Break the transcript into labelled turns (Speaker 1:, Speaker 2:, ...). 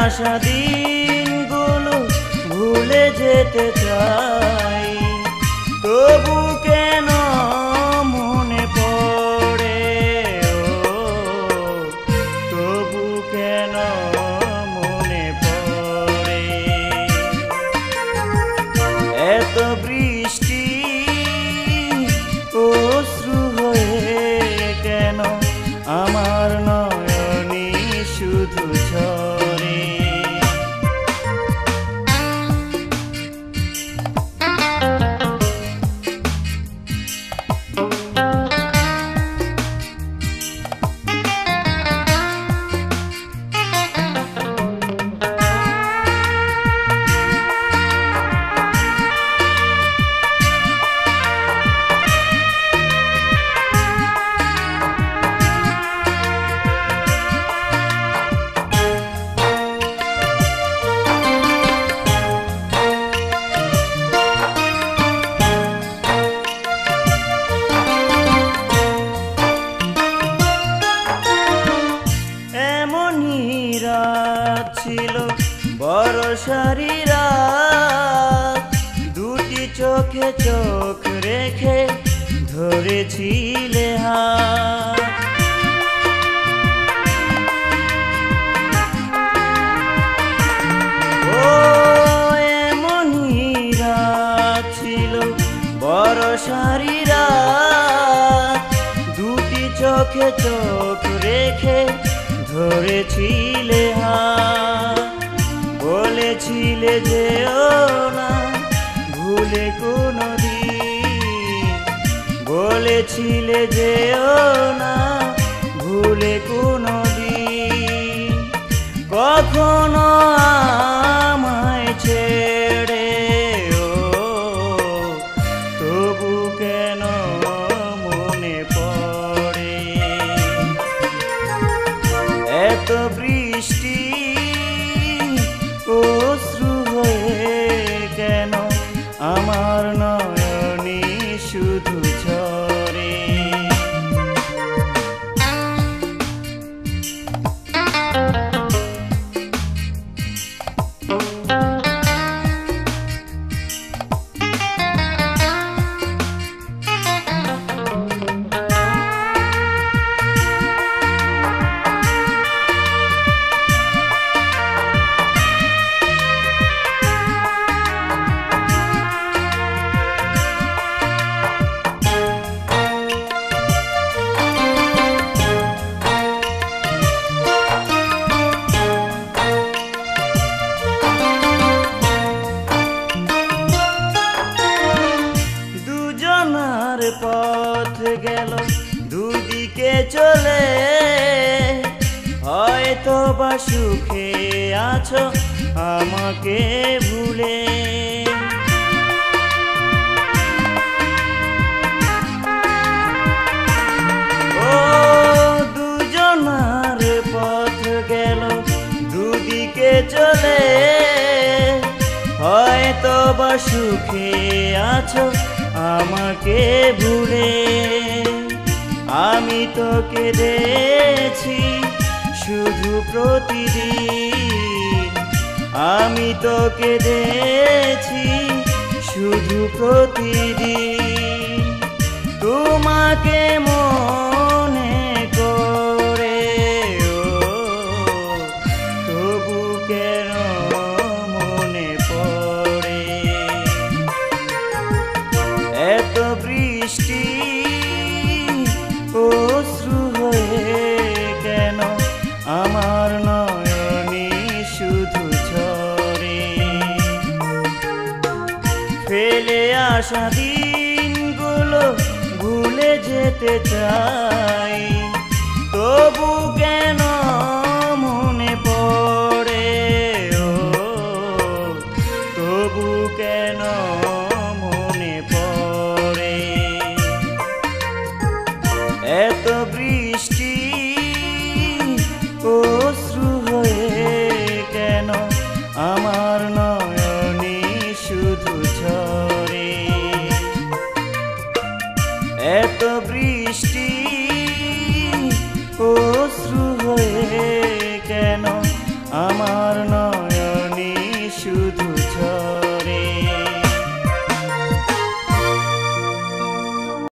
Speaker 1: আসা দিনগুলো ভুলে যেতে চাই, তবু কেন মনে পড়ে, তবু কেন মনে পড়ে। এত বৃষ্টি অশ্রু হয়ে কেন আমার নয়নে শুধু ঝরে। রাত ছিল বর্ষারি রাত, দুটি চোখে চোখ রেখে ধরেছিলে হাত। ও এমনই রাত ছিল বর্ষারি রাত, দুটি চোখে চোখ রেখে ধরেছিলে হাত। বলেছিলে যেও না ভুলে কোনদিন, বলেছিলে যেও না ভুলে কোনদিন, কখনো আমায় ছেড়ে। তবু কেন মনে পড়ে। এত বৃষ্টি অশ্রু হয়ে কেন আমার নয়নে শুধু ঝরে। পথ গেল দুদিকে চলে, হয়তো বা সুখে আছো আমাকে ভুলে। ও দুজনার পথ গেল দুদিকে চলে, হয়তো বা সুখে আছো আমাকে ভুলে। আমি তো কেঁদেছি শুধু প্রতিদিন, আমি তো কেঁদেছি শুধু প্রতিদিন, তোমাকে মনে করে। তবু কেন মনে পড়ে। এত বৃষ্টি অশ্রু হয়ে কেন আমার নয়নে শুধু ঝরে। ফেলে আসা দিনগুলো ভুলে যেতে চাই, তবু কেন